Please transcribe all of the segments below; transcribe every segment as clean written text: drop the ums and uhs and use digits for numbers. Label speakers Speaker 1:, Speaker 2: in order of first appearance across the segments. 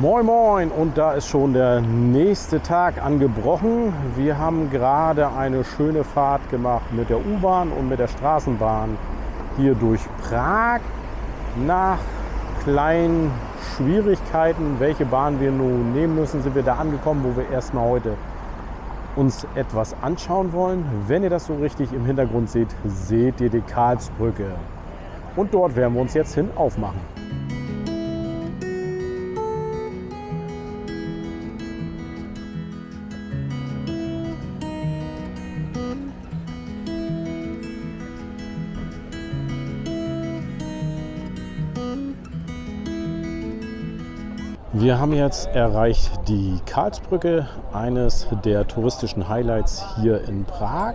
Speaker 1: Moin Moin, und da ist schon der nächste Tag angebrochen. Wir haben gerade eine schöne Fahrt gemacht mit der U-Bahn und mit der Straßenbahn hier durch Prag. Nach kleinen Schwierigkeiten, welche Bahn wir nun nehmen müssen, sind wir da angekommen, wo wir erstmal heute uns etwas anschauen wollen. Wenn ihr das so richtig im Hintergrund seht, seht ihr die Karlsbrücke. Und dort werden wir uns jetzt hin aufmachen. Wir haben jetzt erreicht die Karlsbrücke, eines der touristischen Highlights hier in Prag.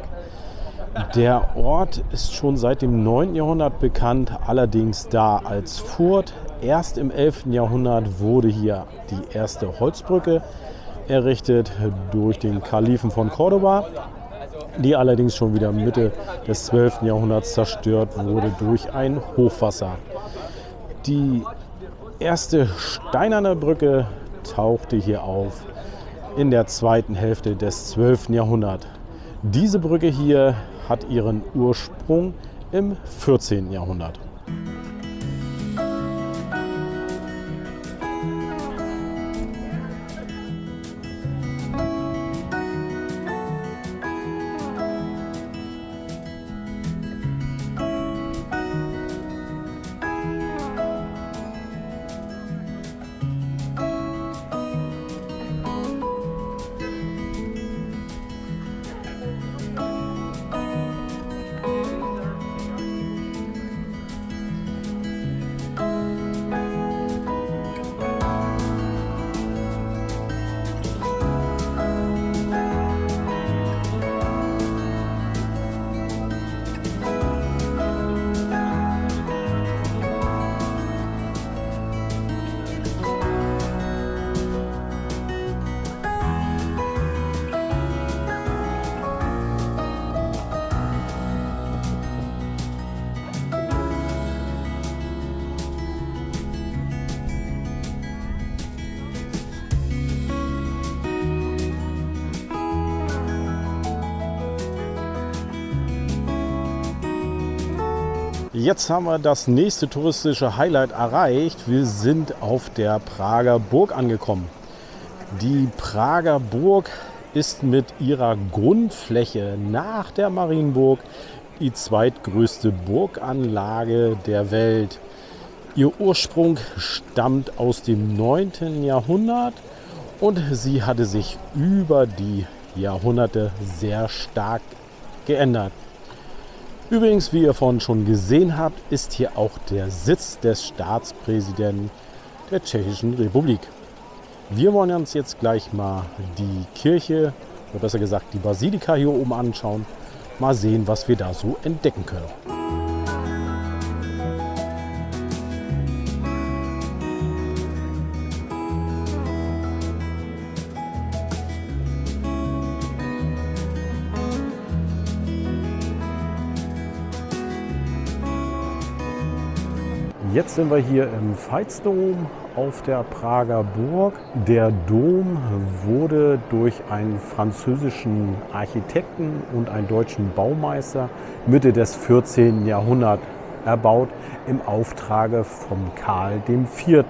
Speaker 1: Der Ort ist schon seit dem 9. Jahrhundert bekannt, allerdings da als Furt. Erst im 11. Jahrhundert wurde hier die erste Holzbrücke errichtet durch den Kalifen von Cordoba, die allerdings schon wieder Mitte des 12. Jahrhunderts zerstört wurde durch ein Hochwasser. Die erste steinerne Brücke tauchte hier auf in der zweiten Hälfte des 12. Jahrhunderts. Diese Brücke hier hat ihren Ursprung im 14. Jahrhundert. Jetzt haben wir das nächste touristische Highlight erreicht. Wir sind auf der Prager Burg angekommen. Die Prager Burg ist mit ihrer Grundfläche nach der Marienburg die zweitgrößte Burganlage der Welt. Ihr Ursprung stammt aus dem 9. Jahrhundert und sie hatte sich über die Jahrhunderte sehr stark geändert. Übrigens, wie ihr vorhin schon gesehen habt, ist hier auch der Sitz des Staatspräsidenten der Tschechischen Republik. Wir wollen uns jetzt gleich mal die Kirche, oder besser gesagt die Basilika hier oben anschauen. Mal sehen, was wir da so entdecken können. Jetzt sind wir hier im Veitsdom auf der Prager Burg. Der Dom wurde durch einen französischen Architekten und einen deutschen Baumeister Mitte des 14. Jahrhunderts erbaut im Auftrage von Karl IV.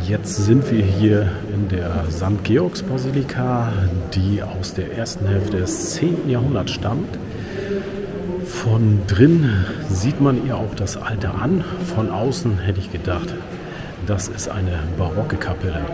Speaker 1: Jetzt sind wir hier in der St. Georgs-Basilika, die aus der ersten Hälfte des 10. Jahrhunderts stammt. Von drin sieht man ihr auch das Alter an. Von außen hätte ich gedacht, das ist eine barocke Kapelle.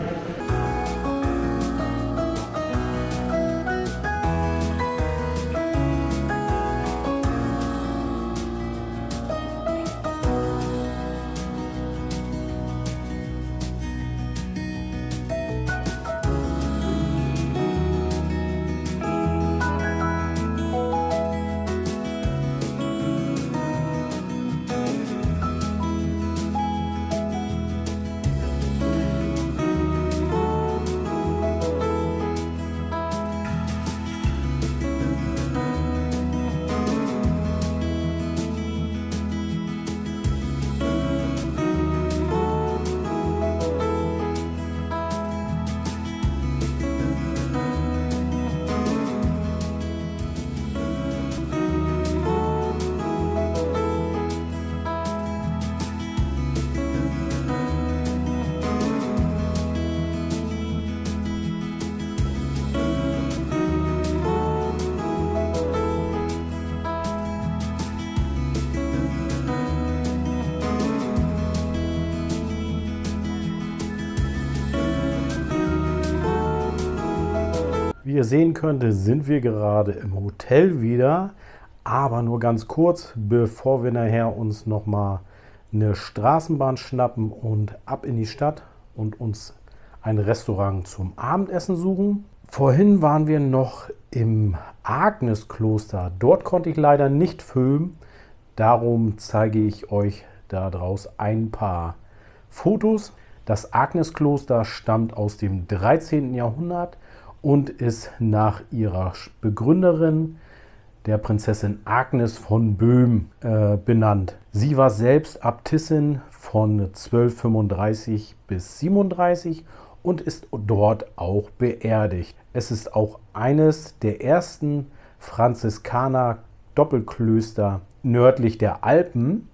Speaker 1: Wie ihr sehen könnt, sind wir gerade im Hotel wieder, aber nur ganz kurz, bevor wir nachher uns nochmal eine Straßenbahn schnappen und ab in die Stadt und uns ein Restaurant zum Abendessen suchen. Vorhin waren wir noch im Agneskloster. Dort konnte ich leider nicht filmen, darum zeige ich euch daraus ein paar Fotos. Das Agneskloster stammt aus dem 13. Jahrhundert und ist nach ihrer Begründerin, der Prinzessin Agnes von Böhmen, benannt. Sie war selbst Äbtissin von 1235 bis 37 und ist dort auch beerdigt. Es ist auch eines der ersten Franziskaner-Doppelklöster nördlich der Alpen.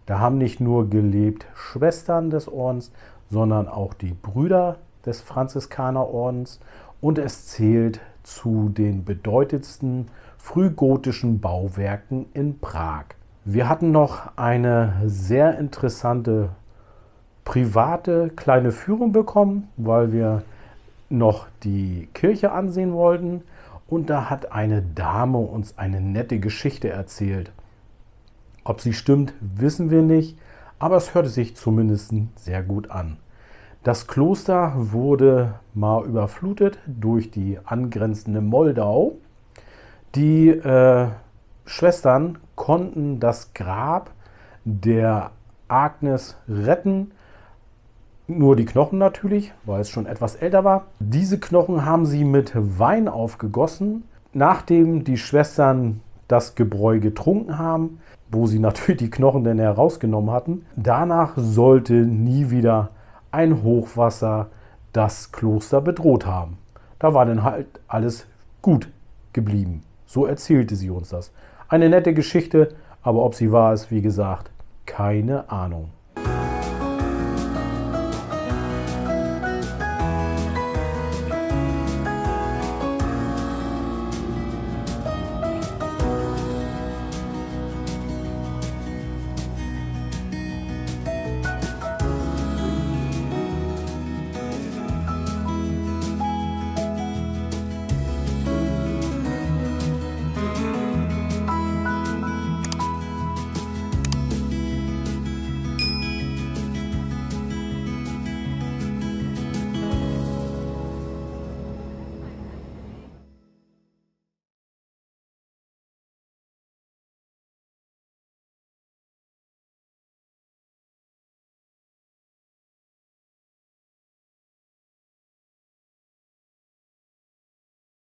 Speaker 1: Da haben nicht nur gelebt Schwestern des Ordens, sondern auch die Brüder des Franziskanerordens. Und es zählt zu den bedeutendsten frühgotischen Bauwerken in Prag. Wir hatten noch eine sehr interessante private kleine Führung bekommen, weil wir noch die Kirche ansehen wollten. Und da hat eine Dame uns eine nette Geschichte erzählt. Ob sie stimmt, wissen wir nicht, aber es hörte sich zumindest sehr gut an. Das Kloster wurde mal überflutet durch die angrenzende Moldau. Die Schwestern konnten das Grab der Agnes retten. Nur die Knochen natürlich, weil es schon etwas älter war. Diese Knochen haben sie mit Wein aufgegossen. Nachdem die Schwestern das Gebräu getrunken haben, wo sie natürlich die Knochen dann herausgenommen hatten, danach sollte nie wieder ein Hochwasser das Kloster bedroht haben. Da war dann halt alles gut geblieben. So erzählte sie uns das. Eine nette Geschichte, aber ob sie wahr ist, wie gesagt, keine Ahnung.